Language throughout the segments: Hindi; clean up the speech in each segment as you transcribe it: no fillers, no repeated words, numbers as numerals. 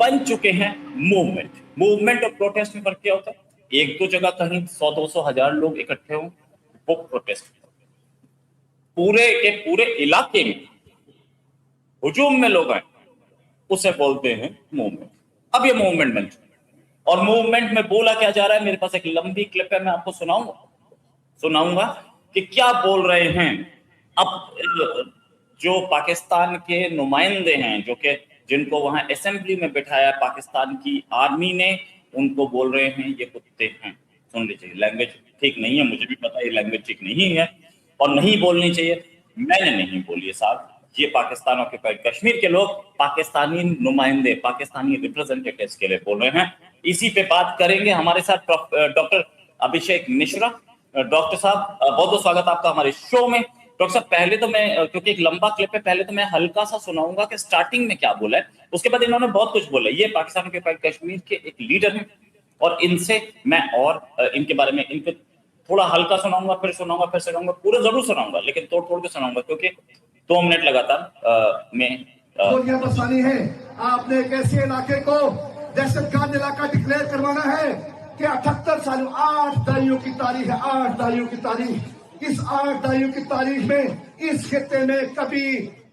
बन चुके हैं मूवमेंट और प्रोटेस्ट में फर्क क्या होता है? एक दो जगह कहीं 100-200 हजार लोग इकट्ठे हों, वो प्रोटेस्ट। पूरे के पूरे इलाके में हुजूम में लोग आए, उसे बोलते हैं मूवमेंट। अब ये मूवमेंट बन चुका है और मूवमेंट में बोला क्या जा रहा है। मेरे पास एक लंबी क्लिप है, मैं आपको सुनाऊंगा कि क्या बोल रहे हैं। अब जो पाकिस्तान के नुमाइंदे हैं, जो कि जिनको वहां असेंबली में बिठाया पाकिस्तान की आर्मी ने, उनको बोल रहे हैं ये कुत्ते हैं। सुन लीजिए, लैंग्वेज ठीक नहीं है, मुझे भी पता है ये लैंग्वेज ठीक नहीं है और नहीं बोलनी चाहिए, मैंने नहीं बोली है साहब। ये पाकिस्तान ऑक्यूपाइड कश्मीर के लोग पाकिस्तानी नुमाइंदे, पाकिस्तानी रिप्रेजेंटेटिव्स के लिए बोल रहे हैं। इसी पे बात करेंगे। हमारे साथ डॉक्टर अभिषेक मिश्रा। डॉक्टर साहब, बहुत बहुत स्वागत आपका हमारे शो में। डॉक्टर साहब, पहले तो मैं, क्योंकि एक लंबा क्लिप है, पहले तो मैं हल्का सा सुनाऊंगा कि स्टार्टिंग में क्या बोला है, उसके बाद इन्होंने बहुत कुछ बोला। ये पाकिस्तान के कश्मीर के एक लीडर हैं और इनसे मैं और इनके बारे में इनके थोड़ा हल्का सुनाऊंगा, फिर सुनाऊंगा, पूरा जरूर सुनाऊंगा, लेकिन तोड़ के सुनाऊंगा क्योंकि 2 मिनट लगातार में बसानी है। आपने एक ऐसे इलाके को दहशतगर्द इलाका डिक्लेयर करवाना है कि 78 साल, 8 दहाइयों की तारीख है, 8 दहाइयों की तारीख। इस 8 दहाइयों की तारीख में इस खित्ते में कभी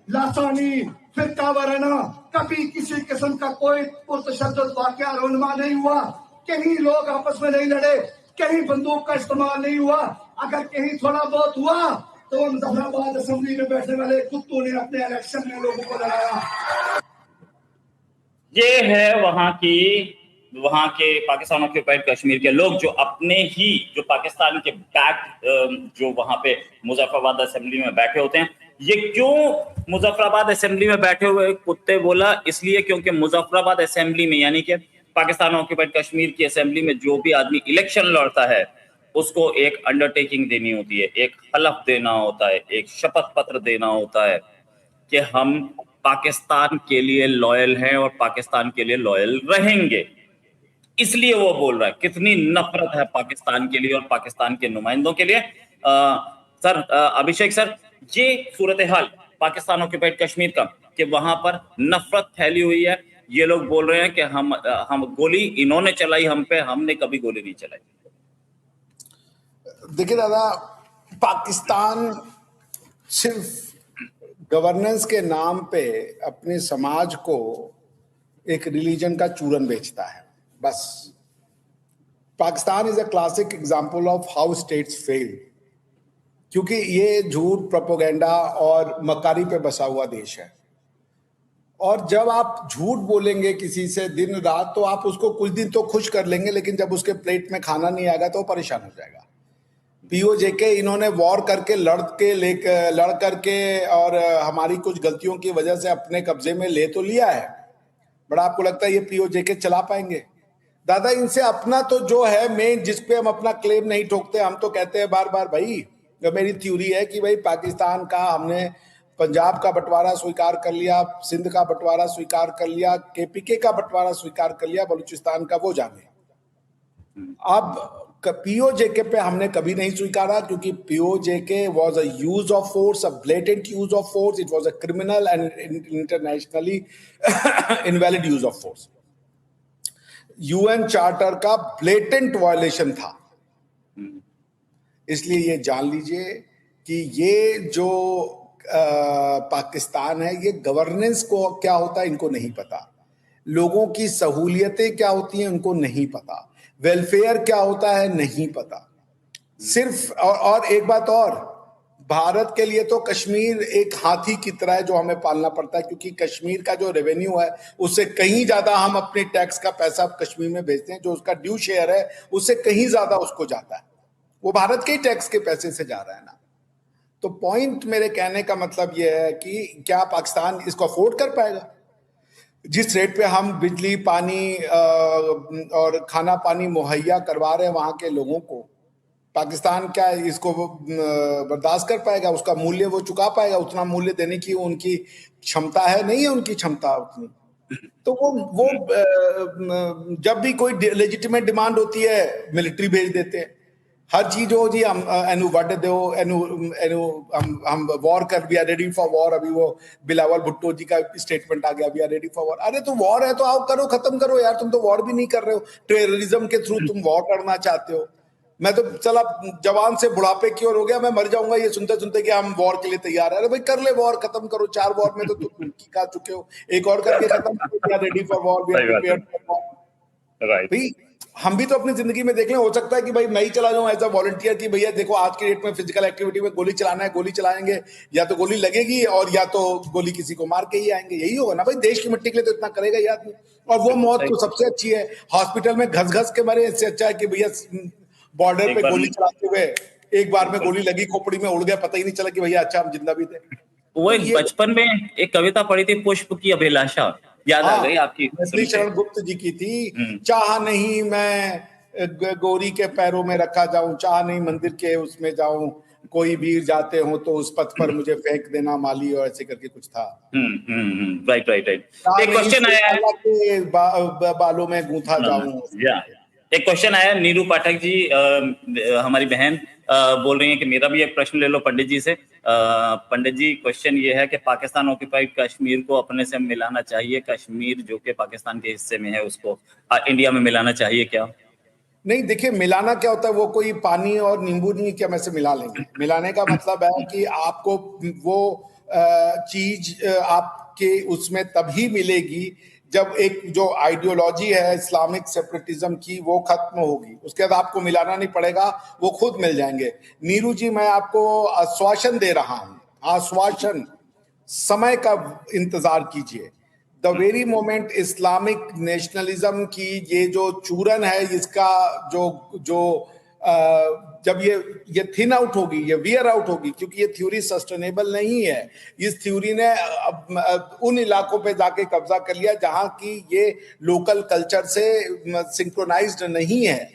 लासानी, फिरका वाराना, कभी किसी किस्म का कोई पुरतशद्दुद वाकया रोनमा नहीं हुआ। कहीं लोग आपस में नहीं लड़े, कहीं बंदूक का इस्तेमाल नहीं हुआ। अगर कहीं थोड़ा बहुत हुआ तो मुजफ्फराबाद असेंबली में बैठने वाले कुत्तों ने अपने इलेक्शन में लोगों को लड़ाया। ये है वहां के पाकिस्तान ऑक्यूपाइड कश्मीर के लोग, जो अपने ही, जो पाकिस्तान के बैक, जो वहां पे मुजफ्फराबाद असेंबली में बैठे होते हैं। ये क्यों मुजफ्फराबाद असेंबली में बैठे हुए कुत्ते बोला? इसलिए क्योंकि मुजफ्फराबाद असेंबली में, यानी कि पाकिस्तान ऑक्यूपाइड कश्मीर की असेंबली में जो भी आदमी इलेक्शन लड़ता है, उसको एक अंडरटेकिंग देनी होती है, एक हलफ देना होता है, एक शपथ पत्र देना होता है कि हम पाकिस्तान के लिए लॉयल हैं और पाकिस्तान के लिए लॉयल रहेंगे। इसलिए वो बोल रहा है। कितनी नफरत है पाकिस्तान के लिए और पाकिस्तान के नुमाइंदों के लिए। सर, अभिषेक सर, ये सूरत हाल पाकिस्तान ऑक्यूपाइड कश्मीर का, कि वहां पर नफरत फैली हुई है। ये लोग बोल रहे हैं कि हम गोली इन्होंने चलाई हम पे, हमने कभी गोली नहीं चलाई। देखिए दादा, पाकिस्तान सिर्फ गवर्नेंस के नाम पे अपने समाज को एक रिलीजन का चूरन बेचता है, बस। Pakistan is a classic example of how states fail, क्योंकि ये झूठ, प्रोपेगेंडा और मक्कारी पे बसा हुआ देश है। और जब आप झूठ बोलेंगे किसी से दिन रात, तो आप उसको कुछ दिन तो खुश कर लेंगे, लेकिन जब उसके प्लेट में खाना नहीं आएगा तो वो परेशान हो जाएगा। पीओजेके इन्होंने वॉर करके लड़ करके और हमारी कुछ गलतियों की वजह से अपने कब्जे में ले तो लिया है, बड़ा आपको लगता है ये पीओजेके चला पाएंगे? दादा, इनसे अपना तो जो है मेन, जिस पे हम अपना क्लेम नहीं ठोकते, हम तो कहते हैं बार बार, भाई मेरी थ्योरी है कि भाई पाकिस्तान का हमने पंजाब का बंटवारा स्वीकार कर लिया, सिंध का बंटवारा स्वीकार कर लिया, केपीके का बंटवारा स्वीकार कर लिया, बलूचिस्तान का वो जाने। अब पीओजेके पे हमने कभी नहीं स्वीकारा, क्योंकि PoJK was a use of force, a blatant use of force. It was a criminal and internationally invalid use of force. UN charter का ब्लेटेंट वायलेशन था। इसलिए ये जान लीजिए कि ये जो पाकिस्तान है, ये गवर्नेंस को क्या होता है इनको नहीं पता, लोगों की सहूलियतें क्या होती हैं उनको नहीं पता, वेलफेयर क्या होता है नहीं पता। सिर्फ और एक बात और, भारत के लिए तो कश्मीर एक हाथी की तरह है जो हमें पालना पड़ता है, क्योंकि कश्मीर का जो रेवेन्यू है उससे कहीं ज्यादा हम अपने टैक्स का पैसा कश्मीर में भेजते हैं। जो उसका ड्यू शेयर है उससे कहीं ज्यादा उसको जाता है, वो भारत के ही टैक्स के पैसे से जा रहा है ना। तो पॉइंट मेरे कहने का मतलब यह है कि क्या पाकिस्तान इसको अफोर्ड कर पाएगा? जिस रेट पे हम बिजली, पानी और खाना पानी मुहैया करवा रहे हैं वहां के लोगों को, पाकिस्तान क्या इसको बर्दाश्त कर पाएगा? उसका मूल्य वो चुका पाएगा? उतना मूल्य देने की उनकी क्षमता है? नहीं है उनकी क्षमता उतनी। तो वो जब भी कोई लेजिटिमेट डिमांड होती है मिलिट्री भेज देते हैं। हर चीज हो जी, हम एनु वट दो एनु एनु हम वॉर कर, we are ready for war. अभी वो बिलावल भुट्टो जी का स्टेटमेंट आ गया, we are ready for war. अरे तो वॉर है तो आओ करो, खत्म करो यार, तुम तो वॉर भी नहीं कर रहे हो, टेररिज्म के थ्रू तुम वॉर करना चाहते हो। मैं तो चला जवान से बुढ़ापे की ओर हो गया, मैं मर जाऊंगा ये सुनते सुनते कि हम वॉर के लिए तैयार है। अरे भाई कर ले वॉर, खत्म करो। 4 वॉर में तो तुम तुर्की का चुके हो, एक और करके खत्म करो। We are ready for war, we are prepared for war. Right. भाई हम भी तो अपनी जिंदगी में देख लें, हो सकता है कि भाई मैं ही चला जाऊं एज अ वॉलंटियर कि भैया देखो आज के डेट में फिजिकल एक्टिविटी में गोली चलाना है, गोली चलाएंगे, या तो गोली लगेगी और या तो गोली किसी को मार के ही आएंगे। यही होगा ना भाई, देश की मिट्टी के लिए तो इतना करेगा ही आदमी। और वो मौत तो सबसे अच्छी है, हॉस्पिटल में घस घस के मरे, इससे अच्छा है कि भैया बॉर्डर पे गोली चलाते हुए एक बार में गोली लगी, खोपड़ी में उड़ गया, पता ही नहीं चला कि भैया अच्छा हम जिंदा भी थे। वो एक बचपन में एक कविता पढ़ी थी, पुष्प की अभिलाषा, याद आ गई आपकी? शरण गुप्त जी की थी, चाह नहीं मैं गोरी के पैरों में रखा जाऊं, चाह नहीं मंदिर के उसमें जाऊं, कोई वीर जाते हो तो उस पथ पर मुझे फेंक देना माली, और ऐसे करके कुछ था। Right right right. एक क्वेश्चन आया है, बालों में गूंथा जाऊं। एक क्वेश्चन आया, नीरू पाठक जी हमारी बहन बोल रही हैं कि मेरा भी एक प्रश्न ले लो पंडित जी से। पंडित जी क्वेश्चन ये है कि पाकिस्तान ऑक्यूपाइड कश्मीर को अपने से मिलाना चाहिए, कश्मीर जो कि पाकिस्तान के हिस्से में है उसको इंडिया में मिलाना चाहिए क्या? नहीं देखिए, मिलाना क्या होता है, वो कोई पानी और नींबू नहीं क्या मैं से मिला लेंगे। मिलाने का मतलब है कि आपको वो चीज आपके उसमें तभी मिलेगी जब एक जो आइडियोलॉजी है इस्लामिक सेपरेटिज्म की वो खत्म होगी, उसके बाद आपको मिलाना नहीं पड़ेगा, वो खुद मिल जाएंगे। नीरू जी मैं आपको आश्वासन दे रहा हूं, आश्वासन, समय का इंतजार कीजिए। The very moment Islamic nationalism की ये जो चूरन है, इसका जो जब ये थिन आउट होगी, ये वियर आउट होगी, क्योंकि ये थ्योरी सस्टेनेबल नहीं है। इस थ्योरी ने उन इलाकों पे जाके कब्जा कर लिया जहां की ये लोकल कल्चर से सिंक्रोनाइज्ड नहीं है।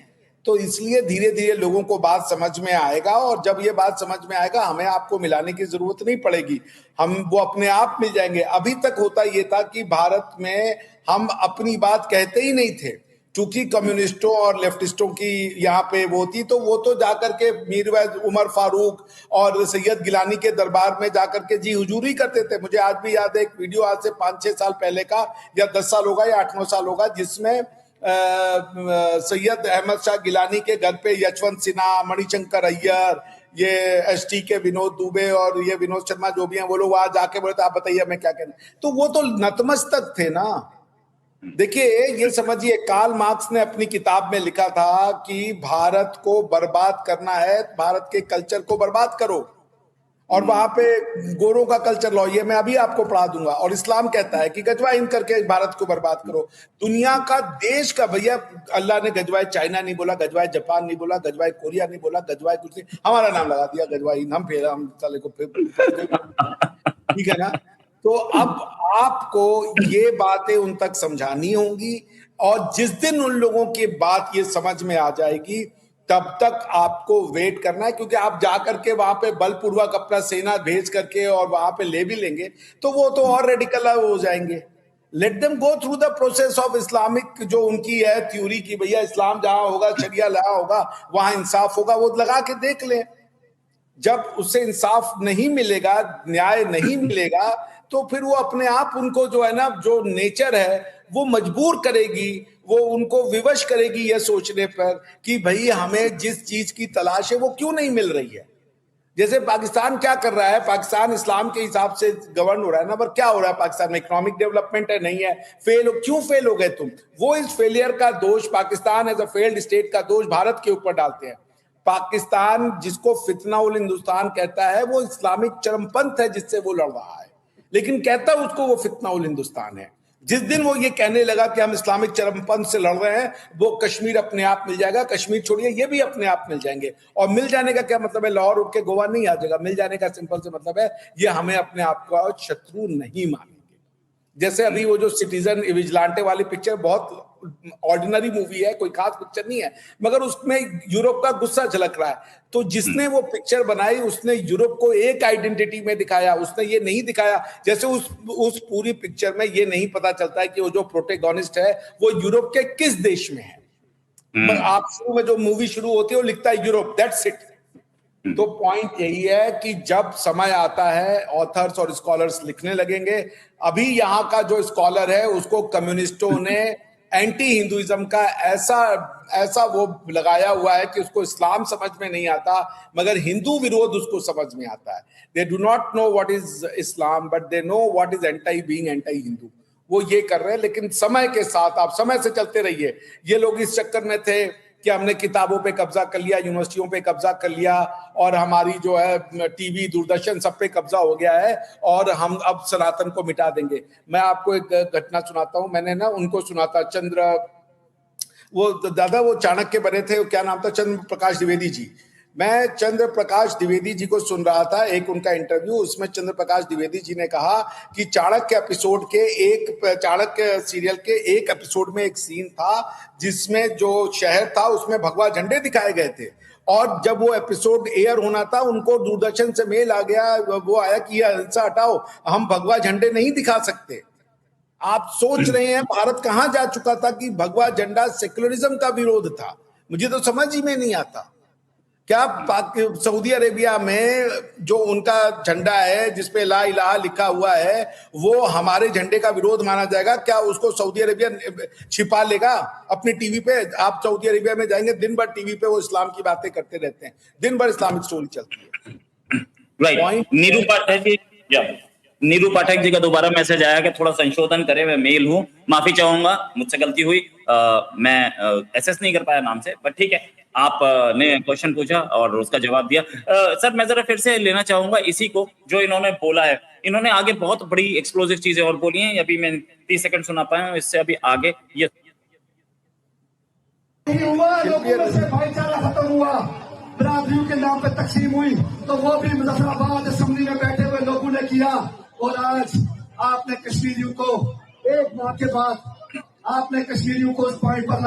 तो इसलिए धीरे धीरे लोगों को बात समझ में आएगा, और जब ये बात समझ में आएगा हमें आपको मिलाने की जरूरत नहीं पड़ेगी, हम वो अपने आप मिल जाएंगे। अभी तक होता ये था कि भारत में हम अपनी बात कहते ही नहीं थे, क्योंकि कम्युनिस्टों और लेफ्टिस्टों की यहाँ पे वो थी, तो वो तो जाकर के मीरवैज उमर फारूक और सैयद गिलानी के दरबार में जाकर के जी हुजूरी करते थे। मुझे आज भी याद है एक वीडियो आज से 5-6 साल पहले का, या 10 साल होगा या 8-9 साल होगा, जिसमें सैयद अहमद शाह गिलानी के घर पे यशवंत सिन्हा, मणिशंकर अय्यर, ये एसटी के विनोद दुबे और ये विनोद शर्मा जो भी हैं, वो लोग वहां जाके बोले थे आप बताइए हमें क्या कहना। तो वो तो नतमस्तक थे ना। देखिए ये समझिए, कार्ल मार्क्स ने अपनी किताब में लिखा था कि भारत को बर्बाद करना है, भारत के कल्चर को बर्बाद करो, और वहां पे गोरों का कल्चर लाओ। ये मैं अभी आपको पढ़ा दूंगा। और इस्लाम कहता है कि गजवा इन करके भारत को बर्बाद करो। दुनिया का देश का भैया, अल्लाह ने गजवाए चाइना नहीं बोला, गजवाए जापान नहीं बोला, गजवाए कोरिया नहीं बोला, गजवाए कुछ नहीं, हमारा नाम लगा दिया गजवाई, हम फिर हम साले को ठीक है ना। तो अब आपको ये बातें उन तक समझानी होंगी, और जिस दिन उन लोगों की बात ये समझ में आ जाएगी तब तक आपको वेट करना है, क्योंकि आप जाकर के वहां पे बलपूर्वक अपना सेना भेज करके और वहां पे ले भी लेंगे तो वो तो और रेडिकल हो जाएंगे। Let them go through the process of Islamic, जो उनकी है थ्योरी की भैया इस्लाम जहां होगा, शरिया लगा होगा, वहां इंसाफ होगा, वो लगा के देख ले। जब उससे इंसाफ नहीं मिलेगा, न्याय नहीं मिलेगा, तो फिर वो अपने आप उनको जो है ना, जो नेचर है वो मजबूर करेगी, वो उनको विवश करेगी ये सोचने पर कि भाई हमें जिस चीज की तलाश है वो क्यों नहीं मिल रही है। जैसे पाकिस्तान क्या कर रहा है, पाकिस्तान इस्लाम के हिसाब से गवर्न हो रहा है ना, पर क्या हो रहा है पाकिस्तान में? इकोनॉमिक डेवलपमेंट है, नहीं है, क्यों फेल हो गए तुम? वो इस फेलियर का दोष, Pakistan as a failed state का दोष भारत के ऊपर डालते हैं। पाकिस्तान जिसको फितना उल हिंदुस्तान कहता है, वो इस्लामिक चरमपंथ है जिससे वो लड़ रहा है, लेकिन कहता है उसको वो फितना उल हिंदुस्तान है। जिस दिन वो ये कहने लगा कि हम इस्लामिक चरमपंथ से लड़ रहे हैं, वो कश्मीर अपने आप मिल जाएगा, कश्मीर छोड़िए ये भी अपने आप मिल जाएंगे। और मिल जाने का क्या मतलब है? लाहौर उठ के गोवा नहीं आ जाएगा। मिल जाने का सिंपल से मतलब है ये हमें अपने आप का शत्रु नहीं मानेंगे। जैसे अभी वो जो सिटीजन विजिलेंटे वाली पिक्चर, बहुत ऑर्डिनरी मूवी है, कोई खास पिक्चर नहीं है, मगर उसमें यूरोप का गुस्सा झलक रहा है। तो जिसने वो पिक्चर बनाई उसने यूरोप को एक आइडेंटिटी में दिखाया, उसने ये नहीं दिखाया, जैसे उस पूरी पिक्चर में ये नहीं पता चलता है कि वो जो प्रोटेगोनिस्ट है वो यूरोप के किस देश में है। आप शुरू में जो मूवी शुरू होती है वो लिखता है यूरोप, दैट्स इट। तो पॉइंट यही है कि जब समय आता है ऑथर्स और स्कॉलर्स लिखने लगेंगे। अभी यहाँ का जो स्कॉलर है उसको कम्युनिस्टों ने एंटी हिंदुइज्म का ऐसा वो लगाया हुआ है कि उसको इस्लाम समझ में नहीं आता, मगर हिंदू विरोध उसको समझ में आता है। They do not know what is Islam but they know what is anti being anti Hindu. वो ये कर रहे हैं, लेकिन समय के साथ आप समय से चलते रहिए। ये लोग इस चक्कर में थे कि हमने किताबों पे कब्जा कर लिया, यूनिवर्सिटियों पे कब्जा कर लिया, और हमारी जो है टीवी दूरदर्शन सब पे कब्जा हो गया है, और हम अब सनातन को मिटा देंगे। मैं आपको एक घटना सुनाता हूं। मैंने ना उनको सुना था, वो दादा वो चाणक्य बने थे, क्या नाम था, चंद्र प्रकाश द्विवेदी जी। मैं चंद्र प्रकाश द्विवेदी जी को सुन रहा था, एक उनका इंटरव्यू, उसमें चंद्र प्रकाश द्विवेदी जी ने कहा कि चाणक्य सीरियल के एक एपिसोड में एक सीन था जिसमें जो शहर था उसमें भगवा झंडे दिखाए गए थे, और जब वो एपिसोड एयर होना था उनको दूरदर्शन से मेल आ गया, वो आया कि यह हिंसा हटाओ, हम भगवा झंडे नहीं दिखा सकते। आप सोच रहे हैं भारत कहां जा चुका था कि भगवा झंडा सेक्युलरिज्म का विरोध था। मुझे तो समझ ही में नहीं आता, क्या सऊदी अरेबिया में जो उनका झंडा है जिसपे ला इलाहा लिखा हुआ है वो हमारे झंडे का विरोध माना जाएगा? क्या उसको सऊदी अरेबिया छिपा लेगा अपनी टीवी पे? आप सऊदी अरेबिया में जाएंगे, दिन भर टीवी पे वो इस्लाम की बातें करते रहते हैं, दिन भर इस्लामिक स्टोरी चलती है। राइट। नीरू पाठक जी का दोबारा मैसेज आया कि थोड़ा संशोधन करें, मैं मेल हूं, माफी चाहूंगा, मुझसे गलती हुई, मैं एसेस नहीं कर पाया नाम से, बट ठीक है, आप ने क्वेश्चन पूछा और उसका जवाब दिया। सर मैं जरा फिर से लेना चाहूंगा इसी को जो इन्होंने बोला है। इन्होंने आगे बहुत बड़ी एक्सप्लोसिव चीजें और बोली हैं, अभी मैं 30 सेकंड सुना पाया हूं, इससे अभी आगे ये भाईचारा खत्म हुआ, बरादरियों के नाम पे तकसीम हुई, तो वो भी मुजफ्फराबाद असेंबली में बैठे हुए लोगों ने किया। और आज आपने कश्मीरियों को एक माह के बाद आपने कश्मीरियों को उस पॉइंट पर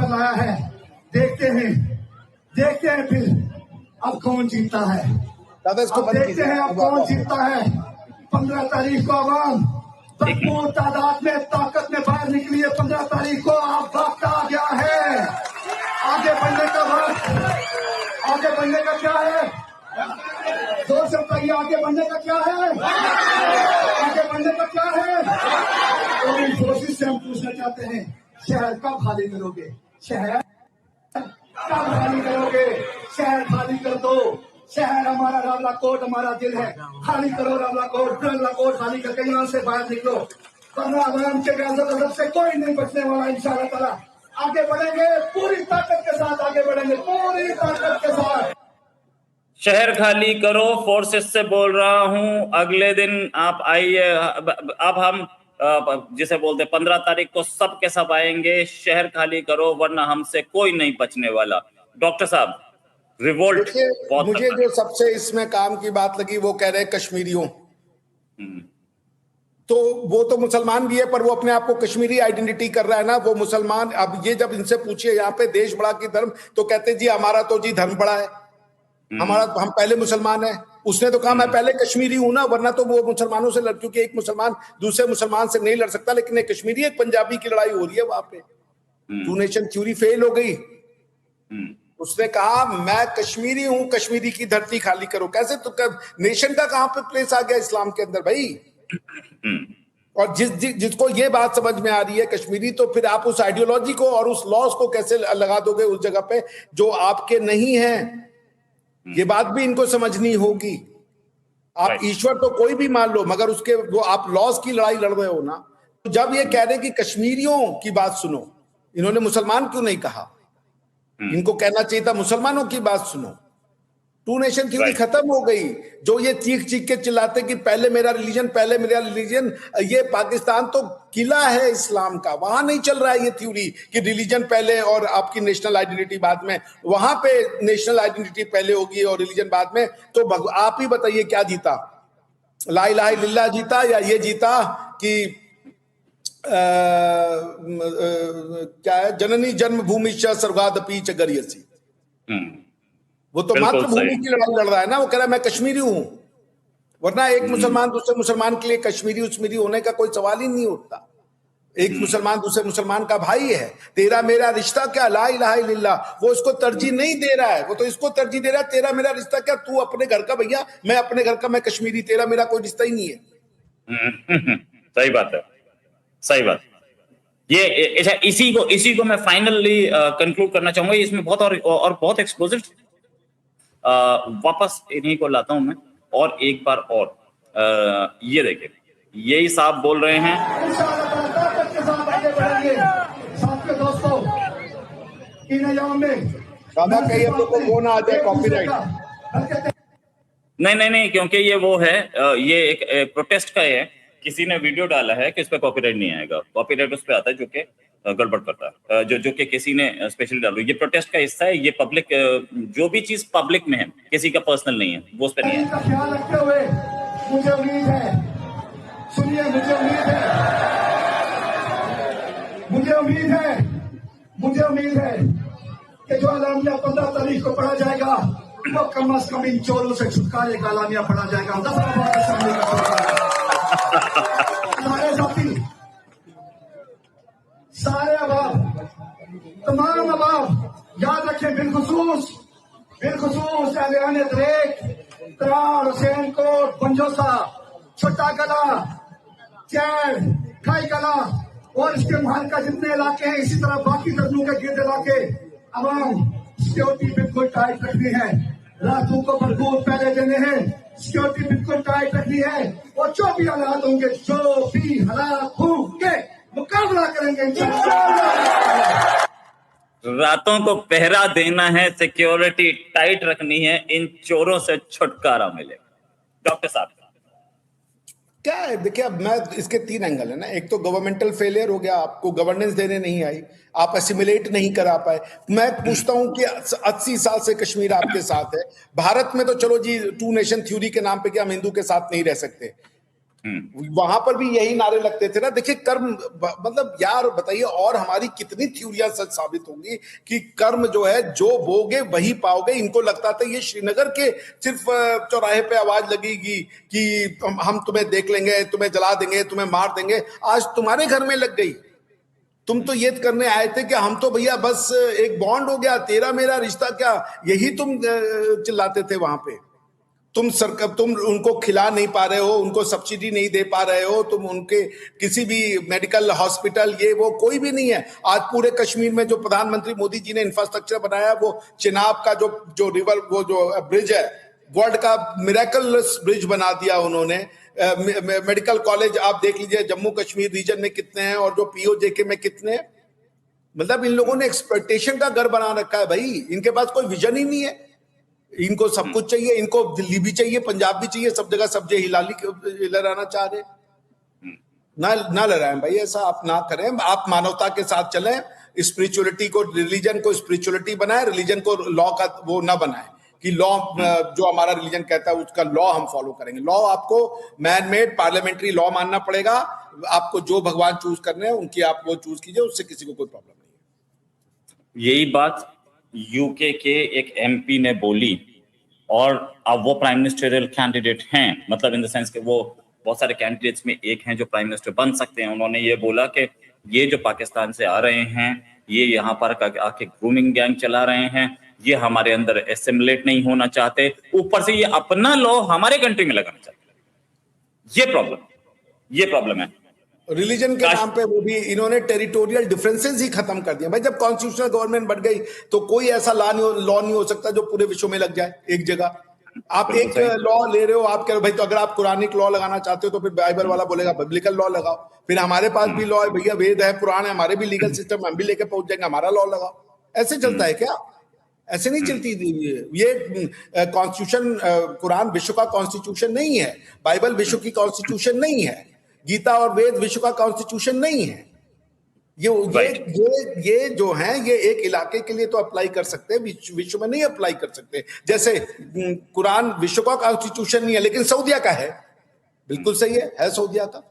लाया है, देखते हैं फिर अब कौन जीतता है। अब देखते हैं अब कौन जीतता है। 15 तारीख को आवाम भरपूर तादाद में ताकत में बाहर निकली है। 15 तारीख को आप वक्त आ गया है, आगे बढ़ने का वक्त। आगे बढ़ने का क्या है? जोर से बताइए, आगे बढ़ने का क्या है? आगे बढ़ने का क्या है? और इन कोशिश से हम पूछना चाहते हैं, शहर कब खाली करोगे? शहर कब खाली करोगे? शहर खाली कर दो। शहर हमारा, रावला कोट हमारा दिल है, खाली करो रावला कोट खाली करके यहाँ से बाहर निकलो, वरना आवाम के गजब से कोई नहीं बचने वाला। इंशाअल्लाह ताला आगे बढ़ेंगे, पूरी ताकत के साथ आगे बढ़ेंगे, पूरी ताकत के साथ। शहर खाली करो, फोर्सेस से बोल रहा हूं, अगले दिन आप आइए। अब हम जिसे बोलते 15 तारीख को सब के सब आएंगे। शहर खाली करो वरना हमसे कोई नहीं बचने वाला। डॉक्टर साहब, रिवोल्ट मुझे जो सबसे इसमें काम की बात लगी वो कह रहे हैं कश्मीरियों, तो वो तो मुसलमान भी है पर वो अपने आप को कश्मीरी आइडेंटिटी कर रहा है ना, वो मुसलमान। अब ये जब इनसे पूछिए यहाँ पे देश बड़ा की धर्म, तो कहते जी हमारा तो जी धर्म बड़ा है, हमारा तो हम पहले मुसलमान है। उसने तो कहा मैं पहले कश्मीरी हूं ना, वरना तो वो मुसलमानों से लड़, क्योंकि एक मुसलमान दूसरे मुसलमान से नहीं लड़ सकता, लेकिन एक कश्मीरी एक पंजाबी की लड़ाई हो रही है वहां पे। टू नेशन थ्योरी फेल हो गई। उसने कहा मैं कश्मीरी हूं, कश्मीरी की धरती खाली करो। कैसे? तो नेशन का कहां पे प्लेस आ गया इस्लाम के अंदर भाई? और जिसको ये बात समझ में आ रही है कश्मीरी, तो फिर आप उस आइडियोलॉजी को और उस लॉस को कैसे लगा दोगे उस जगह पे जो आपके नहीं है? ये बात भी इनको समझनी होगी। आप ईश्वर तो कोई भी मान लो, मगर उसके वो आप लॉस की लड़ाई लड़ रहे हो ना। तो जब ये कह रहे कि कश्मीरियों की बात सुनो, इन्होंने मुसलमान क्यों नहीं कहा? इनको कहना चाहिए था मुसलमानों की बात सुनो। टू नेशन थ्योरी खत्म हो गई। जो ये चीख चीख के चिल्लाते कि पहले मेरा रिलीजन, पहले मेरा रिलीजन, ये पाकिस्तान तो किला है इस्लाम का, वहां नहीं चल रहा है ये थ्योरी कि रिलीजन पहले और आपकी नेशनल आइडेंटिटी बाद में। वहां पे नेशनल आइडेंटिटी पहले होगी और रिलीजन बाद में। तो आप ही बताइए क्या जीता? ला इलाहा इल्लल्लाह जीता या ये जीता कि क्या है, जननी जन्मभूमि स्वर्गादपि च गरियसी। वो तो मातृभूमि की लड़ाई लड़ रहा है ना। वो कह रहा है मैं कश्मीरी हूं, वरना एक मुसलमान दूसरे मुसलमान के लिए कश्मीरी उश्मीरी होने का कोई सवाल ही नहीं उठता। एक मुसलमान दूसरे मुसलमान का भाई है। तेरा मेरा रिश्ता क्या, ला इलाहा इल्लल्लाह, वो इसको तरजीह नहीं दे रहा है, वो तो इसको तरजीह दे रहा है तेरा मेरा रिश्ता क्या, तू अपने घर का भैया, मैं अपने घर का, मैं कश्मीरी, तेरा मेरा कोई रिश्ता ही नहीं है। सही बात है, सही बात। ये अच्छा, इसी को मैं फाइनली कंक्लूड करना चाहूंगा। इसमें बहुत और बहुत एक्सप्लोजिव, वापस इन्हीं को लाता हूं मैं और एक बार और। ये देखिए, यही साहब बोल रहे हैं, दोस्तों इन अयाम में दादा कहीं हम लोग को वो ना आ जाए कॉपीराइट। नहीं, क्योंकि ये वो है, ये एक प्रोटेस्ट का है। किसी ने वीडियो डाला है कि इस पे कॉपीराइट नहीं आएगा। कॉपीराइट उस पे आता है जो कि गड़बड़ करता है, जो कि किसी ने स्पेशली डालो। ये प्रोटेस्ट का हिस्सा है। ये पब्लिक, जो भी चीज पब्लिक में है, किसी का पर्सनल नहीं है, वो उस पे नहीं है। ख्याल रखते हुए मुझे उम्मीद है, सुनिए, मुझे उम्मीद है कि जो अलामिया 15 तारीख को पढ़ा जाएगा वो कम अज कम इन चोरों से छुटकारे का अलामिया पढ़ा जाएगा। सारे साथी, सारे अहबाब, तमाम अहबाब याद रखें, बिलखुसूस दरेक, तराड़, हुसैन कोट, पंजोसा, छोटा कला, चैन, खाई कला और इसके महल का जितने इलाके हैं, इसी तरह बाकी दर्जों के गिरद इलाके अवाम सिक्योरिटी बिल्कुल टाइट रखनी है, रातों को भरपूर पहले देने हैं, सिक्योरिटी बिल्कुल टाइट रखनी है और जो भी हालात होंगे, जो भी हालात होंगे मुकाबला करेंगे इंशाअल्लाह। रातों को पहरा देना है, सिक्योरिटी टाइट रखनी है, इन चोरों से छुटकारा मिलेगा। डॉक्टर साहब क्या है, देखिए अब मैं इसके 3 एंगल है ना। एक तो गवर्नमेंटल फेलियर हो गया, आपको गवर्नेंस देने नहीं आई, आप एसिमिलेट नहीं करा पाए। मैं पूछता हूं कि 80 साल से कश्मीर आपके साथ है। भारत में तो चलो जी 2 नेशन थ्योरी के नाम पे कि हम हिंदू के साथ नहीं रह सकते, वहां पर भी यही नारे लगते थे ना। देखिए कर्म, मतलब यार बताइए, और हमारी कितनी थ्योरियां सच साबित होंगी कि कर्म जो है, जो बोगे वही पाओगे। इनको लगता था ये श्रीनगर के सिर्फ चौराहे पे आवाज लगेगी कि हम तुम्हें देख लेंगे, तुम्हें जला देंगे, तुम्हें मार देंगे। आज तुम्हारे घर में लग गई। तुम तो ये करने आए थे कि हम तो भैया बस एक बॉन्ड हो गया, तेरा मेरा रिश्ता क्या, यही तुम चिल्लाते थे वहां पे। तुम उनको खिला नहीं पा रहे हो, उनको सब्सिडी नहीं दे पा रहे हो, तुम उनके किसी भी मेडिकल हॉस्पिटल, ये वो कोई भी नहीं है। आज पूरे कश्मीर में जो प्रधानमंत्री मोदी जी ने इंफ्रास्ट्रक्चर बनाया, वो चिनाब का जो रिवर, वो जो ब्रिज है, वर्ल्ड का मिरेकलस ब्रिज बना दिया उन्होंने। मेडिकल कॉलेज आप देख लीजिए, जम्मू कश्मीर रीजन में कितने हैं और जो POJK में कितने हैं। मतलब इन लोगों ने एक्सपेक्टेशन का घर बना रखा है भाई। इनके पास कोई विजन ही नहीं है। इनको सब कुछ चाहिए, इनको दिल्ली भी चाहिए, पंजाब भी चाहिए, सब जगह सब्जी लहराना चाह रहे। ना लहराएं भाई, ऐसा आप ना करें। आप मानवता के साथ चलें, स्पिरिचुअलिटी को, रिलीजन को स्पिरिचुअलिटी बनाए, रिलीजन को लॉ का वो ना बनाए कि लॉ जो हमारा रिलीजन कहता है उसका लॉ हम फॉलो करेंगे। लॉ आपको मैन मेड पार्लियामेंट्री लॉ मानना पड़ेगा। आपको जो भगवान चूज करने हैं उनकी आप वो चूज कीजिए, उससे किसी को कोई प्रॉब्लम नहीं है। यही बात यूके के एक MP ने बोली, और अब वो प्राइम मिनिस्टरियल कैंडिडेट हैं, मतलब इन द सेंस कि वो बहुत सारे कैंडिडेट्स में एक हैं जो प्राइम मिनिस्टर बन सकते हैं। उन्होंने ये बोला कि ये जो पाकिस्तान से आ रहे हैं, ये यहाँ पर आके ग्रूमिंग गैंग चला रहे हैं, ये हमारे अंदर एसिमिलेट नहीं होना चाहते, ऊपर से ये अपना लॉ हमारे कंट्री में लगाना चाहते हैं। ये प्रॉब्लम है। रिलीजन के नाम पे वो भी इन्होंने टेरिटोरियल डिफरेंसेस ही खत्म कर दिए भाई। जब कॉन्स्टिट्यूशनल गवर्नमेंट बन गई तो कोई ऐसा लॉ नहीं हो सकता जो पूरे विश्व में लग जाए एक जगह। आप एक लॉ ले रहे हो, आप कह रहे हो भाई, तो अगर आप कुरानिक लॉ लगाना चाहते हो तो फिर बाइबल वाला बोलेगा बिब्लिकल लॉ लगाओ। फिर हमारे पास भी लॉ है भैया, वेद है, पुराण है, हमारे भी लीगल सिस्टम, हम भी लेके पहुंच जाएंगे, हमारा लॉ लगाओ। ऐसे चलता है क्या? ऐसे नहीं चलती। ये कॉन्स्टिट्यूशन, कुरान विश्व का कॉन्स्टिट्यूशन नहीं है, बाइबल विश्व की कॉन्स्टिट्यूशन नहीं है, गीता और वेद विश्व का कॉन्स्टिट्यूशन नहीं है। ये जो हैं, ये एक इलाके के लिए तो अप्लाई कर सकते हैं, विश्व में नहीं अप्लाई कर सकते। जैसे कुरान विश्व का कॉन्स्टिट्यूशन नहीं है लेकिन सऊदिया का है, बिल्कुल सही है सऊदिया का।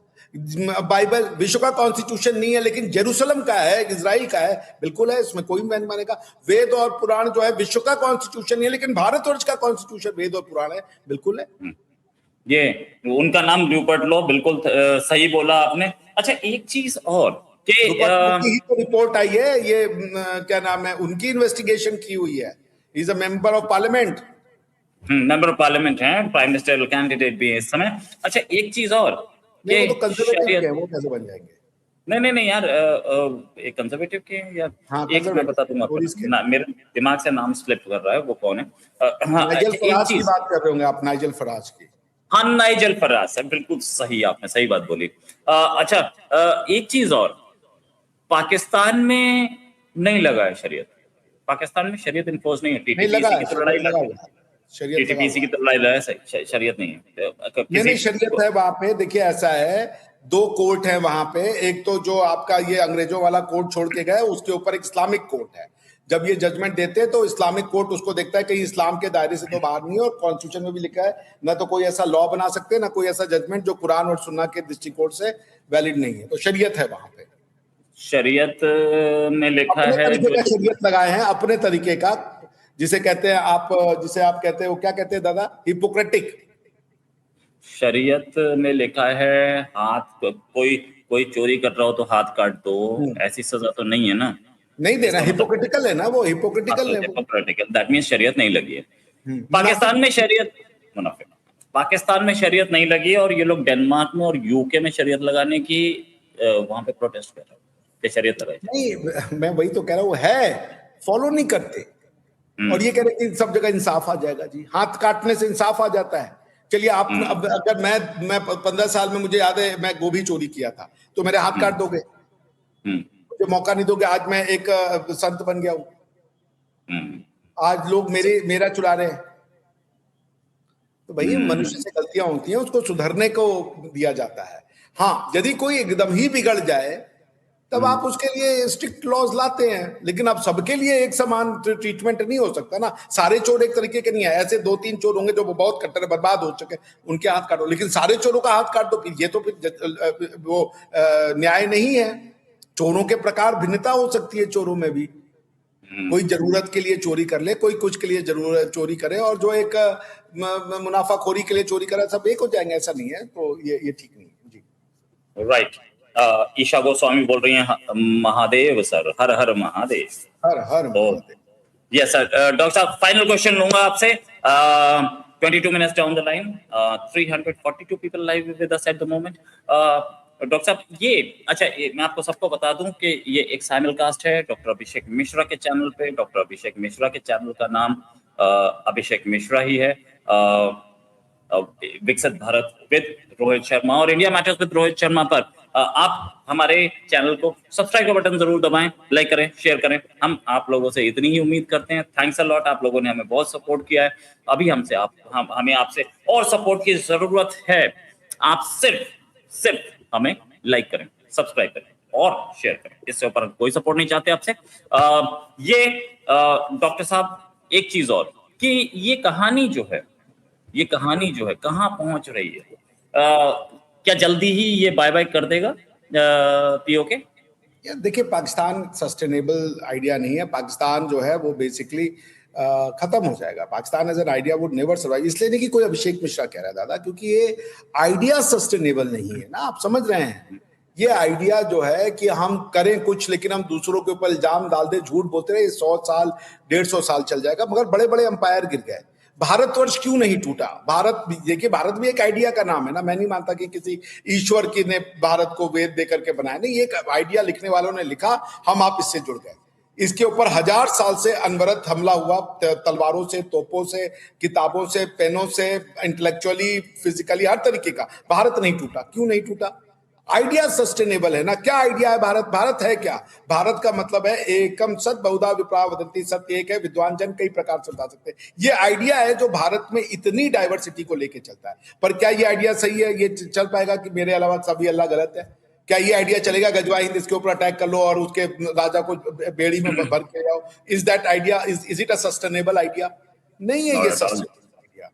बाइबल विश्व का कॉन्स्टिट्यूशन नहीं है लेकिन जेरूसलम का है, इजराइल का है, बिल्कुल है, इसमें कोई मैन मानेगा। वेद और पुराण जो है विश्व का कॉन्स्टिट्यूशन नहीं है लेकिन भारतवर्ष का कॉन्स्टिट्यूशन वेद और पुराण है, बिल्कुल है। ये उनका नाम ल्यूपर्ट लॉ, बिल्कुल सही बोला आपने। अच्छा, एक चीज और, कि दुपट्टों की ही तो रिपोर्ट आई है, ये क्या नाम है, उनकी इन्वेस्टिगेशन की हुई है। Is a member of parliament. Member of parliament हैं, प्राइम मिनिस्टर कैंडिडेट भी है इस समय। अच्छा, एक चीज और नहीं, वो तो कि कंजर्वेटिव के शरीयत, हैं, वो कैसे बन जाएंगे? नहीं नहीं नहीं यार, एक कंजर्वेटिव के हैं यार। हाँ, एक मैं कंजर्वेटिव बता दूंगा आपको, टोरीज के। मेरे दिमाग से नाम स्लिप कर रहा है, वो कौन है। हाँ, नाइजल अच्छा एक फराज की चीज, बात कर रहे होंगे आप, नाइजल फराज की। हाँ नाइजल फराज है, बिल्कुल सही, आपने सही बात बोली। अच्छा, एक चीज और, पाकिस्तान में नहीं लगा है शरीयत, पाकिस्तान में शरीयत इन्फोर्स नहीं है। नहीं लगा टीटीपीसी है, की तो लड़ाई शरीयत लगा लड़, हुआ है, शरीयत लगा टीटीपीसी हुआ की है। तो लड़ाई लड़ा है, शरीयत नहीं है नहीं किसी नहीं, शरीयत है वहां पे। देखिए ऐसा है, दो कोर्ट है वहां पे। एक तो जो आपका ये अंग्रेजों वाला कोर्ट छोड़ के गए, उसके ऊपर एक इस्लामिक कोर्ट है। जब ये जजमेंट देते हैं तो इस्लामिक कोर्ट उसको देखता है कहीं इस्लाम के दायरे से तो बाहर नहीं है, और कॉन्स्टिट्यूशन में भी लिखा है ना तो कोई ऐसा लॉ बना सकते, ना कोई ऐसा जजमेंट जो कुरान और सुन्ना के दृष्टिकोण से वैलिड नहीं है। तो शरीयत है वहां पे, शरीयत में लिखा अपने है तरीके जो का शरीयत लगाए हैं, अपने तरीके का, जिसे कहते हैं आप, जिसे आप कहते हैं, वो क्या कहते हैं दादा, हिपोक्रेटिक। शरीयत में लिखा है हाथ, कोई कोई चोरी कर रहा हो तो हाथ काट दो, ऐसी सजा तो नहीं है ना? नहीं देना, इसका मतलब हिपोक्रेटिकल है ना वो, हिपोक्रेटिकल है वो। हिपोक्रेटिकल, दैट मींस शरीयत नहीं लगी है। मुनाफिक। पाकिस्तान में शरीयत, मुनाफिक, पाकिस्तान में शरीयत नहीं लगी और ये लोग डेनमार्क में और यूके में शरीयत लगाने की वहां पे प्रोटेस्ट कर रहे हैं कि शरीयत लगाई जाए। नहीं, मैं वही तो कह रहा हूँ, है, फॉलो नहीं करते। और ये कह रहे कि सब जगह इंसाफ आ जाएगा जी, हाथ काटने से इंसाफ आ जाता है। चलिए आप, अब अगर मैं 15 साल में, मुझे याद है मैं गोभी चोरी किया था, तो मेरे हाथ काट दोगे? मुझे मौका नहीं दोगे? आज मैं एक संत बन गया हूं, आज लोग मेरा चुरा रहे हैं। तो भाई मनुष्य से गलतियां होती हैं, उसको सुधरने को दिया जाता है। हाँ, यदि कोई एकदम ही बिगड़ जाए तब आप उसके लिए स्ट्रिक्ट लॉज लाते हैं, लेकिन अब सबके लिए एक समान ट्रीटमेंट नहीं हो सकता ना। सारे चोर एक तरीके के नहीं है। ऐसे 2-3 चोर होंगे जो बहुत कट्टर बर्बाद हो चुके, उनके हाथ काटो, लेकिन सारे चोरों का हाथ काट दो, फिर ये तो फिर वो न्याय नहीं है। चोरों के प्रकार भिन्नता हो सकती है चोरों में भी। कोई जरूरत के लिए चोरी कर ले, कोई कुछ के लिए जरूरत चोरी करे, और जो एक मुनाफाखोरी के लिए चोरी करे, सब एक हो जाएंगे, ऐसा नहीं है। तो ये ठीक नहीं है जी। राइट। ईशा गोस्वामी बोल रही हैं महादेव सर, हर हर महादेव, हर हर महादेव। Yes sir. डॉक्टर साहब, फाइनल क्वेश्चन लूंगा आपसे। 22 minutes down the line, 342 people live with us at the moment. Doctor साहब, ये अच्छा, मैं आपको सबको बता दूं कि ये एक साइमलकास्ट है डॉक्टर अभिषेक मिश्रा के चैनल पे। डॉक्टर अभिषेक मिश्रा के चैनल का नाम अभिषेक मिश्रा ही है। विकसित भारत विद रोहित शर्मा और India matters with Rohit Sharma पर आप हमारे चैनल को सब्सक्राइब का बटन जरूर दबाएं, लाइक करें, शेयर करें। हम आप लोगों से इतनी ही उम्मीद करते हैं। थैंक्स अ लॉट, आप लोगों ने हमें बहुत सपोर्ट किया है। अभी हमें आपसे और सपोर्ट की जरूरत है। आप सिर्फ हमें लाइक करें, सब्सक्राइब करें और शेयर करें। इससे ऊपर कोई सपोर्ट नहीं चाहते आपसे। ये डॉक्टर साहब, एक चीज और, कि ये कहानी जो है कहाँ पहुंच रही है? क्या जल्दी ही ये बाय बाय कर देगा पीओके? यार देखिए, पाकिस्तान सस्टेनेबल आइडिया नहीं है। पाकिस्तान जो है वो बेसिकली खत्म हो जाएगा। Pakistan as an idea would never survive. इसलिए नहीं कि कोई अभिषेक मिश्रा कह रहा है दादा, क्योंकि ये आइडिया सस्टेनेबल नहीं है ना। आप समझ रहे हैं, ये आइडिया जो है कि हम करें कुछ लेकिन हम दूसरों के ऊपर इल्जाम डाल दे, झूठ बोलते रहे, 100 साल 150 साल चल जाएगा। मगर बड़े बड़े अंपायर गिर गए। भारतवर्ष क्यों नहीं टूटा? भारत, देखिए, भारत भी एक आइडिया का नाम है ना। मैं नहीं मानता कि किसी ईश्वर की ने भारत को वेद दे करके बनाया, नहीं, एक आइडिया लिखने वालों ने लिखा, हम आप इससे जुड़ गए। इसके ऊपर 1000 साल से अनवरत हमला हुआ, तलवारों से, तोपों से, किताबों से, पेनों से, इंटेलेक्चुअली, फिजिकली, हर तरीके का। भारत नहीं टूटा। क्यों नहीं टूटा? आइडिया सस्टेनेबल है ना। क्या आइडिया है भारत है क्या? भारत का मतलब है एकम सत बहुधा विप्रा वदंती, सत्य एक है, विद्वान जन कई प्रकार से बता सकते हैं। ये आइडिया है जो भारत में इतनी डाइवर्सिटी को लेके चलता है। पर क्या ये आइडिया सही है? ये चल पाएगा कि मेरे अलावा सभी अल्लाह गलत है? क्या ये आइडिया चलेगा गजवा हिंद, इसके ऊपर अटैक कर लो और उसके राजा को बेड़ी में भर के जाओ? Is that idea, is it a sustainable idea? नहीं है ये सस्टेनेबल आइडिया।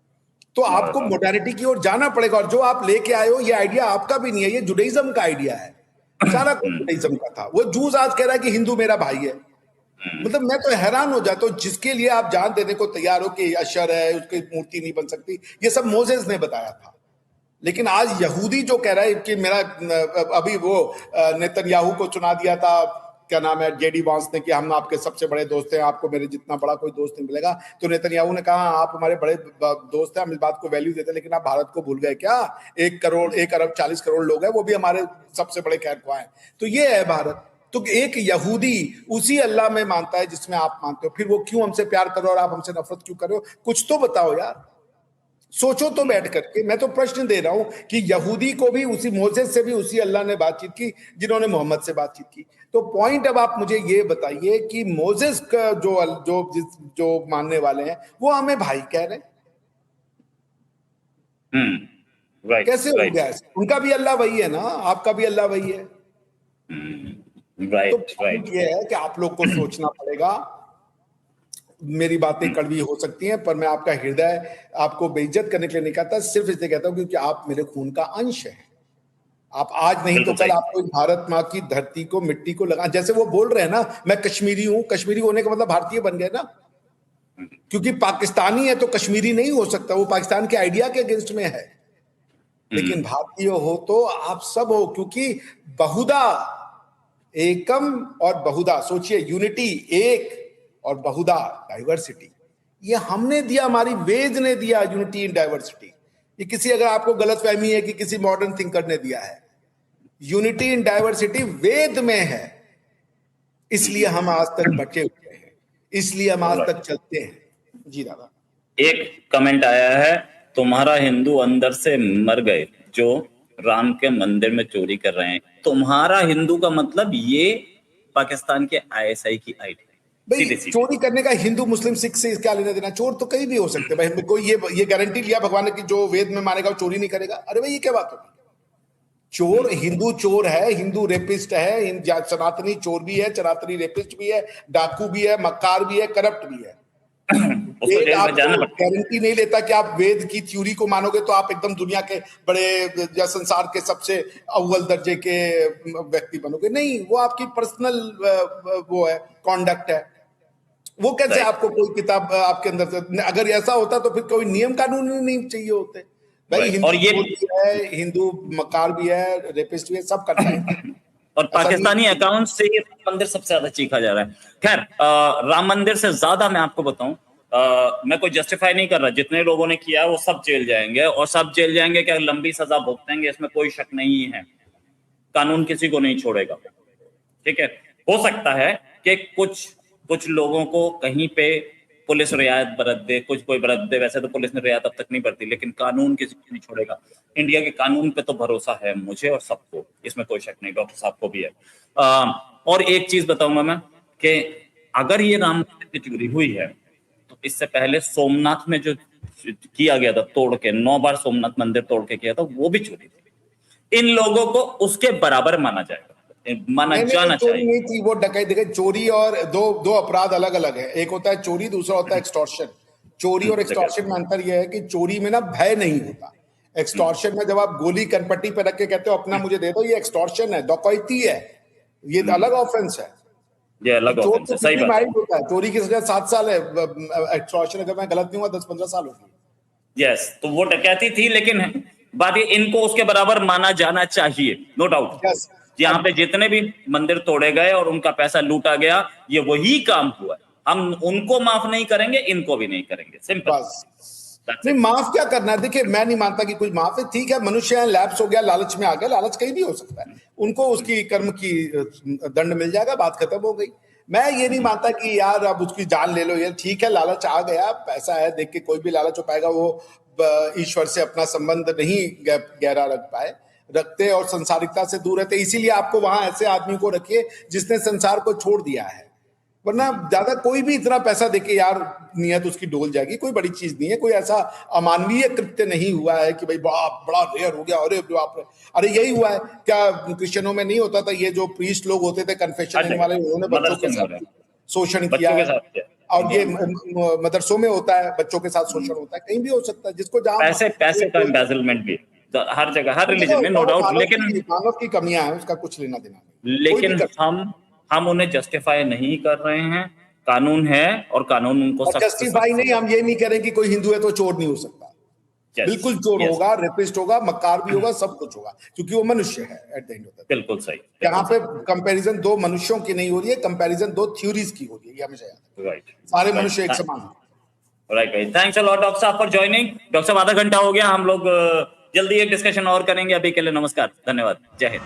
तो आपको मॉडर्निटी की ओर जाना पड़ेगा। और जो आप लेके आए हो, ये आइडिया आपका भी नहीं है, ये जुडाइज्म का आइडिया है। सारा कुछ जुडाइज्म का था। वो जूस आज कह रहा है कि हिंदू मेरा भाई है। मतलब मैं तो हैरान हो जाता हूँ, जिसके लिए आप जान देने को तैयार हो कि अशर है, उसकी मूर्ति नहीं बन सकती, ये सब मोजेस ने बताया था। लेकिन आज यहूदी जो कह रहा है कि मेरा अभी वो नेतन्याहू को चुना दिया था, क्या नाम है, जेडी वांस ने, कि हम आपके सबसे बड़े दोस्त हैं, आपको मेरे जितना बड़ा कोई दोस्त नहीं मिलेगा। तो नेतन्याहू ने कहा आप हमारे बड़े दोस्त हैं, हम इस बात को वैल्यू देते हैं, लेकिन आप भारत को भूल गए क्या? 1 अरब 40 करोड़ लोग हैं, वो भी हमारे सबसे बड़े खैर ख्वाह हैं। तो ये है भारत। तो एक यहूदी उसी अल्लाह में मानता है जिसमें आप मानते हो, फिर वो क्यों हमसे प्यार कर रहे हो और आप हमसे नफरत क्यों कर रहे हो? कुछ तो बताओ यार, सोचो तो बैठ करके। मैं तो प्रश्न दे रहा हूं कि यहूदी को भी उसी मोसेस से भी उसी अल्लाह ने बातचीत की जिन्होंने मोहम्मद से बातचीत की। तो पॉइंट अब आप मुझे ये बताइए कि मोसेस का जो मानने वाले हैं वो हमें भाई कह रहे हैं। राइट, कैसे हो गया? उनका भी अल्लाह वही है ना, आपका भी अल्लाह वही है। राइट, तो राइट। ये है कि आप लोग को सोचना पड़ेगा। मेरी बातें कड़वी हो सकती हैं, पर मैं आपका हृदय आपको बेइज्जत करने के लिए नहीं कहता, सिर्फ इसलिए कहता हूं क्योंकि आप मेरे खून का अंश हैं। आप आज नहीं तो कल आपको भारत माँ की धरती को, मिट्टी को लगा, जैसे वो बोल रहे हैं ना, मैं कश्मीरी हूं, कश्मीरी होने का मतलब भारतीय बन गए ना, क्योंकि पाकिस्तानी है तो कश्मीरी नहीं हो सकता, वो पाकिस्तान के आइडिया के अगेंस्ट में है। लेकिन भारतीय हो तो आप सब हो, क्योंकि बहुधा एकम और बहुधा, सोचिए, यूनिटी एक और बहुधा डाइवर्सिटी, ये हमने दिया, हमारी वेद ने दिया यूनिटी इन डाइवर्सिटी। ये किसी, अगर आपको गलतफहमी है कि किसी मॉडर्न थिंकर ने दिया है, यूनिटी इन डाइवर्सिटी वेद में है। इसलिए हम आज तक बचे हुए हैं, इसलिए हम आज तक चलते हैं। जी दादा, एक कमेंट आया है, तुम्हारा हिंदू अंदर से मर गए जो राम के मंदिर में चोरी कर रहे हैं। तुम्हारा हिंदू का मतलब ये पाकिस्तान के आईएसआई की आईडी। भाई चोरी करने का हिंदू मुस्लिम सिख से क्या लेना देना? चोर तो कहीं भी हो सकते हैं भाई। कोई ये गारंटी लिया भगवान ने कि जो वेद में मानेगा वो चोरी नहीं करेगा? अरे भाई ये क्या बात होगी? चोर, हिंदू चोर है, हिंदू रेपिस्ट है, सनातनी चोर भी है, सनातनी रेपिस्ट भी है, डाकू भी है, मक्कार भी है, करप्ट भी है। वेद आपको गारंटी नहीं लेता कि आप वेद की थ्योरी को मानोगे तो आप एकदम दुनिया के बड़े या संसार के सबसे अव्वल दर्जे के व्यक्ति बनोगे। नहीं, वो आपकी पर्सनल वो है, कॉन्डक्ट है। वो कैसे आपको कोई किताब आपके अंदर से, अगर ऐसा होता तो फिर कोई नियम कानून नहीं चाहिए होते भाई। हिंदू भी है, हिंदू मक्कार भी है, रेपिस्ट भी है, सब करता है। और पाकिस्तानी अकाउंट से ये मंदिर सबसे ज्यादा चीखा जा रहा है। खैर, राम मंदिर से ज्यादा मैं आपको बताऊं, मैं कोई जस्टिफाई नहीं कर रहा, जितने लोगों ने किया वो सब जेल जाएंगे, और सब जेल जाएंगे क्या, लंबी सजा भुगतेंगे, इसमें कोई शक नहीं है। कानून किसी को नहीं छोड़ेगा, ठीक है। हो सकता है कि कुछ लोगों को कहीं पे पुलिस रियायत बरत दे, कोई बरत दे, वैसे तो पुलिस ने रियायत अब तक नहीं बरती, लेकिन कानून किसी को नहीं छोड़ेगा। इंडिया के कानून पे तो भरोसा है मुझे और सबको, इसमें कोई शक नहीं, डॉक्टर साहब को भी है। और एक चीज बताऊंगा मैं कि अगर ये राम मंदिर की चोरी हुई है तो इससे पहले सोमनाथ में जो किया गया था तोड़ के, 9 बार सोमनाथ मंदिर तोड़ के किया था, वो भी चोरी थी। इन लोगों को उसके बराबर माना जाएगा, माना जाना चाहिए। नहीं थी वो डकैती। देखिए, चोरी और दो अपराध अलग अलग है। एक होता है चोरी, दूसरा होता है एक्सटॉर्शन। चोरी और एक्सटॉर्शन में अंतर यह है कि चोरी में ना भय नहीं होता। एक्सटॉर्शन में जब आप गोली कनपट्टी पे रख के कहते हो अपना मुझे दे दो, ये एक्सटॉर्शन है, डकैती है, ये अलग ऑफेंस है। ये अलग ऑफेंस है, सही बात होता है। चोरी की सजा 7 साल है, एक्सटॉर्शन अगर मैं गलत नहीं हुआ 10-15 साल होगी। यस, तो वो डकैती थी, लेकिन बात ये, इनको उसके बराबर माना जाना चाहिए, नो डाउट। यहाँ पे जितने भी मंदिर तोड़े गए और उनका पैसा लूटा गया, ये वही काम हुआ है। हम उनको माफ नहीं करेंगे, इनको भी नहीं करेंगे, सिंपल। नहीं, माफ क्या करना है? देखिए, मैं नहीं मानता कि कुछ माफ है। ठीक है, मनुष्य है, लैप्स हो गया, लालच में आ गया, लालच कहीं भी हो सकता है, उनको उसकी कर्म की दंड मिल जाएगा, बात खत्म हो गई। मैं ये नहीं मानता कि यार अब उसकी जान ले लो। यार ठीक है, लालच आ गया, पैसा है, देख के कोई भी लालच हो पाएगा। वो ईश्वर से अपना संबंध नहीं गहरा रखते और संसारिकता से दूर रहते। इसीलिए आपको वहां ऐसे आदमी को रखिए जिसने संसार को छोड़ दिया है, वरना ज्यादा कोई भी इतना पैसा देके यार नियत उसकी डोल जाएगी। कोई बड़ी चीज नहीं है, कोई ऐसा अमानवीय कृत्य नहीं हुआ है कि भाई बड़ा रेयर हो गया, अरे बाप रे। अरे यही हुआ है क्या? क्रिश्चियनों में नहीं होता था ये जो प्रीस्ट लोग होते थे, कन्फेशन देने वाले, उन्होंने बच्चों के साथ शोषण किया है, और ये मदरसों में होता है, बच्चों के साथ शोषण होता है। कहीं भी हो सकता है, जिसको जहां पैसे का एम्बेजलमेंट भी हर जगह, हर रिलीजन में, नो डाउट। लेकिन मानव की कमियां हैं, उसका कुछ लेना देना नहीं। लेकिन हम उन्हें जस्टिफाई नहीं कर रहे हैं। कानून है और कानून उनको जस्टिफाई नहीं, हम ये नहीं कह रहे कि कोई हिंदू है तो चोर नहीं हो सकता। Yes, बिल्कुल चोर yes. होगा, रेपिस्ट होगा, मक्कार भी होगा, सब कुछ होगा, क्योंकि वो मनुष्य है at the end of the day. बिल्कुल सही। यहाँ पे कंपैरिजन दो मनुष्यों की नहीं हो रही है, कंपैरिजन दो थ्योरीज की हो रही है, ये हमेशा याद है। राइट, सारे मनुष्य एक समान हैं। राइट भाई, थैंक्स अ लॉट डॉक्टर साहब फॉर ज्वाइनिंग। डॉक्टर साहब आधा घंटा हो गया, हम लोग जल्दी एक डिस्कशन और करेंगे। अभी के लिए नमस्कार, धन्यवाद, जय हिंद।